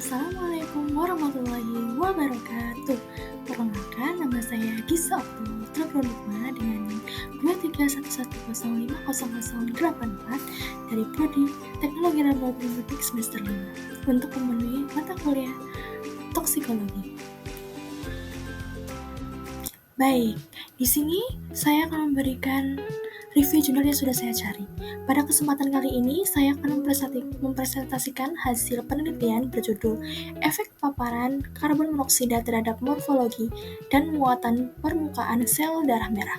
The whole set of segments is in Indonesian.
Assalamualaikum warahmatullahi wabarakatuh. Perkenalkan, nama saya Gisa Okto Traprodikma dengan NIM 23110500084 dari Prodi Teknologi dan Informatik semester 5 untuk memenuhi mata kuliah toksikologi. Baik, di sini saya akan memberikan review jurnal yang sudah saya cari. Pada kesempatan kali ini, saya akan mempresentasikan hasil penelitian berjudul Efek Paparan Karbon Monoksida Terhadap Morfologi dan Muatan Permukaan Sel Darah Merah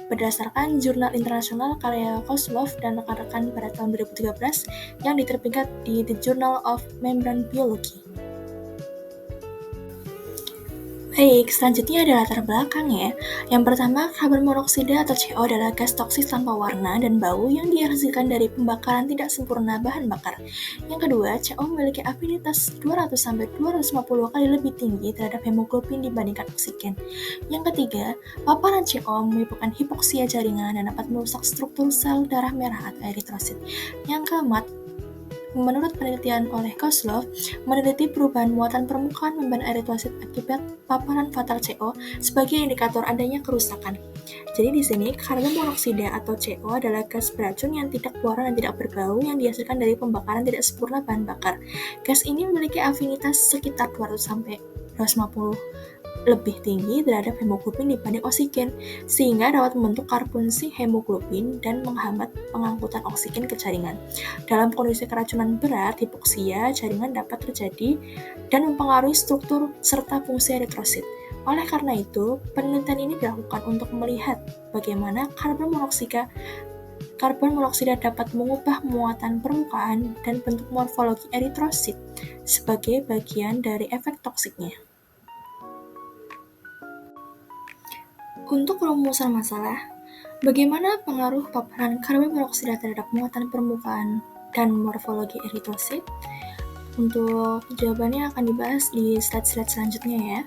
berdasarkan jurnal internasional karya Kozlov dan rekan-rekan pada tahun 2013 yang diterbitkan di The Journal of Membrane Biology. Baik, selanjutnya ada latar belakang ya. Yang pertama, karbon monoksida atau CO adalah gas toksik tanpa warna dan bau yang dihasilkan dari pembakaran tidak sempurna bahan bakar. Yang kedua, CO memiliki afinitas 200-250 kali lebih tinggi terhadap hemoglobin dibandingkan oksigen. Yang ketiga, paparan CO menyebabkan hipoksia jaringan dan dapat merusak struktur sel darah merah atau eritrosit. Yang keempat, menurut penelitian oleh Kozlov, meneliti perubahan muatan permukaan membran eritrosit akibat paparan fatal CO sebagai indikator adanya kerusakan. Jadi di sini karbon monoksida atau CO adalah gas beracun yang tidak berwarna dan tidak berbau yang dihasilkan dari pembakaran tidak sempurna bahan bakar. Gas ini memiliki afinitas sekitar 200-250 lebih tinggi terhadap hemoglobin dibanding oksigen, sehingga dapat membentuk karbonasi hemoglobin dan menghambat pengangkutan oksigen ke jaringan. Dalam kondisi keracunan berat, hipoksia jaringan dapat terjadi dan mempengaruhi struktur serta fungsi eritrosit. Oleh karena itu, penelitian ini dilakukan untuk melihat bagaimana karbon monoksida dapat mengubah muatan permukaan dan bentuk morfologi eritrosit sebagai bagian dari efek toksiknya. Untuk rumusan masalah, bagaimana pengaruh paparan karbon monoksida terhadap muatan permukaan dan morfologi eritrosit? Untuk jawabannya akan dibahas di slide-slide selanjutnya ya.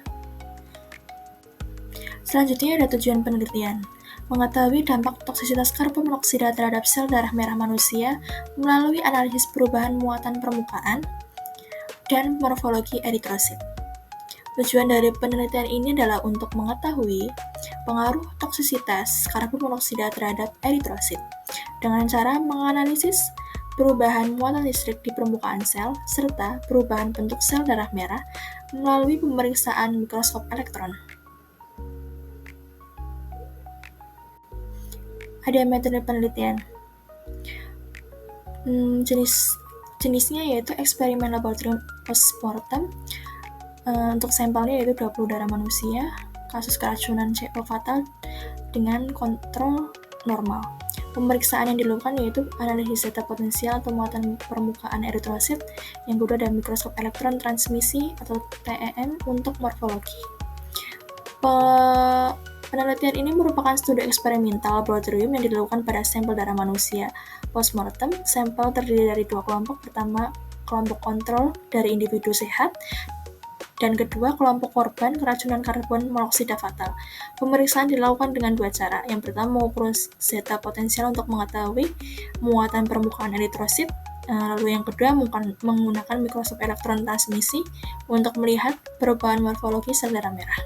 Selanjutnya ada tujuan penelitian. Mengetahui dampak toksisitas karbon monoksida terhadap sel darah merah manusia melalui analisis perubahan muatan permukaan dan morfologi eritrosit. Tujuan dari penelitian ini adalah untuk mengetahui pengaruh toksisitas karbon monoksida terhadap eritrosit dengan cara menganalisis perubahan muatan listrik di permukaan sel serta perubahan bentuk sel darah merah melalui pemeriksaan mikroskop elektron. Ada metode penelitian. Jenisnya yaitu eksperimen laboratorium postmortem. Untuk sampelnya yaitu 20 darah manusia, kasus keracunan CO fatal dengan kontrol normal. Pemeriksaan yang dilakukan yaitu analisis data potensial atau muatan permukaan eritrosit, yang kedua ada mikroskop elektron transmisi atau TEM untuk morfologi. Penelitian ini merupakan studi eksperimental laboratorium yang dilakukan pada sampel darah manusia postmortem. Sampel terdiri dari dua kelompok, pertama kelompok kontrol dari individu sehat, dan kedua, kelompok korban keracunan karbon monoksida fatal. Pemeriksaan dilakukan dengan dua cara. Yang pertama, mengukur zeta potensial untuk mengetahui muatan permukaan eritrosit. Lalu yang kedua, menggunakan mikroskop elektron transmisi untuk melihat perubahan morfologi sel darah merah.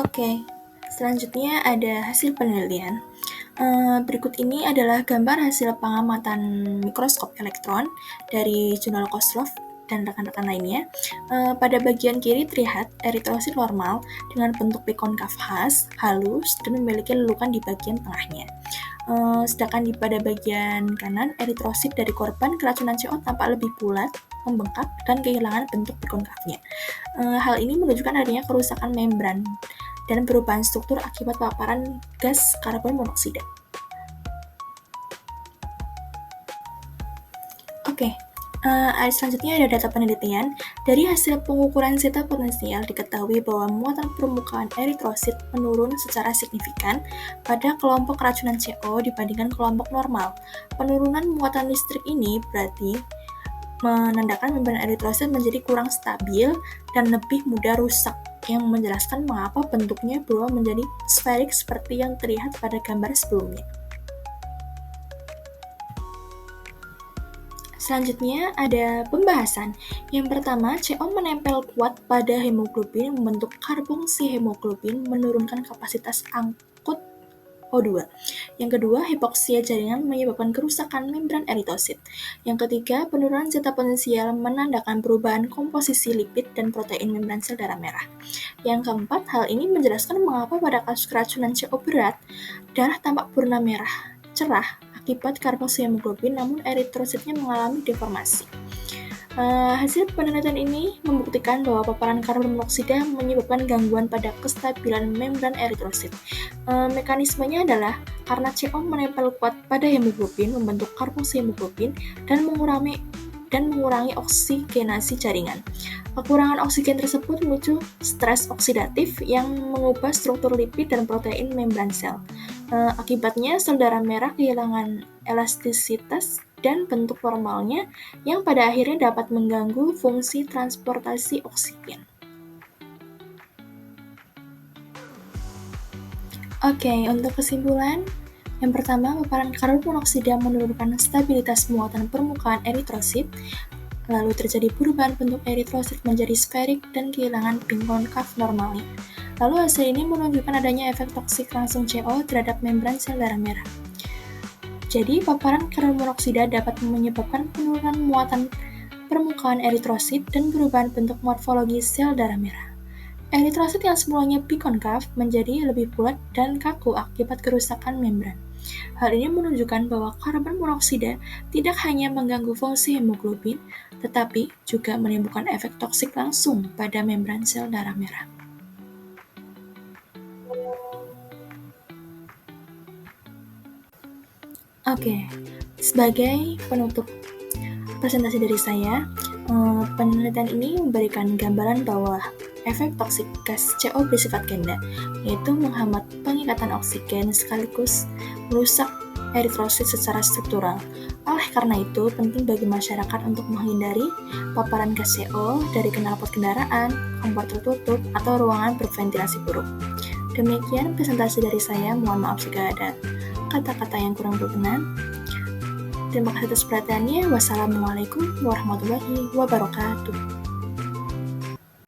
Oke, selanjutnya ada hasil penelitian. Berikut ini adalah gambar hasil pengamatan mikroskop elektron dari jurnal Kozlov dan rekan-rekan lainnya. Pada bagian kiri terlihat eritrosit normal dengan bentuk bikonkav khas, halus, dan memiliki lelukan di bagian tengahnya. Sedangkan pada bagian kanan, eritrosit dari korban keracunan CO tampak lebih bulat, membengkak, dan kehilangan bentuk bikonkavnya. Hal ini menunjukkan adanya kerusakan membran dan perubahan struktur akibat paparan gas karbon monoksida. Selanjutnya ada data penelitian. Dari hasil pengukuran zeta potensial diketahui bahwa muatan permukaan eritrosit menurun secara signifikan pada kelompok keracunan CO dibandingkan kelompok normal. Penurunan muatan listrik ini berarti menandakan membran eritrosit menjadi kurang stabil dan lebih mudah rusak, yang menjelaskan mengapa bentuknya berubah menjadi sferik seperti yang terlihat pada gambar sebelumnya. Selanjutnya ada pembahasan. Yang pertama, CO menempel kuat pada hemoglobin membentuk karbonksi hemoglobin menurunkan kapasitas angkut O2. Yang kedua, hipoksia jaringan menyebabkan kerusakan membran eritrosit. Yang ketiga, penurunan zeta potensial menandakan perubahan komposisi lipid dan protein membran sel darah merah. Yang keempat, hal ini menjelaskan mengapa pada kasus keracunan CO berat, darah tampak purna merah cerah akibat karbonksi hemoglobin, namun eritrositnya mengalami deformasi. Hasil penelitian ini membuktikan bahwa paparan karbon monoksida menyebabkan gangguan pada kestabilan membran eritrosit. Mekanismenya adalah karena CO menempel kuat pada hemoglobin, membentuk karbonksi hemoglobin, dan mengurangi oksigenasi jaringan. Kekurangan oksigen tersebut memicu stres oksidatif yang mengubah struktur lipid dan protein membran sel. Akibatnya, sel darah merah kehilangan elastisitas dan bentuk normalnya yang pada akhirnya dapat mengganggu fungsi transportasi oksigen. Oke, untuk kesimpulan, yang pertama, paparan karbon monoksida menurunkan stabilitas muatan permukaan eritrosit, lalu terjadi perubahan bentuk eritrosit menjadi sferik dan kehilangan pink konkav normalnya. Lalu hasil ini menunjukkan adanya efek toksik langsung CO terhadap membran sel darah merah. Jadi, paparan karbon monoksida dapat menyebabkan penurunan muatan permukaan eritrosit dan perubahan bentuk morfologi sel darah merah. Eritrosit yang semulanya bikonkav menjadi lebih bulat dan kaku akibat kerusakan membran. Hal ini menunjukkan bahwa karbon monoksida tidak hanya mengganggu fungsi hemoglobin, tetapi juga menimbulkan efek toksik langsung pada membran sel darah merah. Oke, sebagai penutup presentasi dari saya, penelitian ini memberikan gambaran bahwa efek toksik gas CO bersifat ganda, yaitu menghambat pengikatan oksigen sekaligus merusak eritrosit secara struktural. Oleh karena itu, penting bagi masyarakat untuk menghindari paparan gas CO dari knalpot kendaraan, kompor tertutup, atau ruangan berventilasi buruk. Demikian presentasi dari saya, mohon maaf jika ada kata-kata yang kurang berkenan. Terima kasih atas perhatiannya. Wassalamualaikum warahmatullahi wabarakatuh.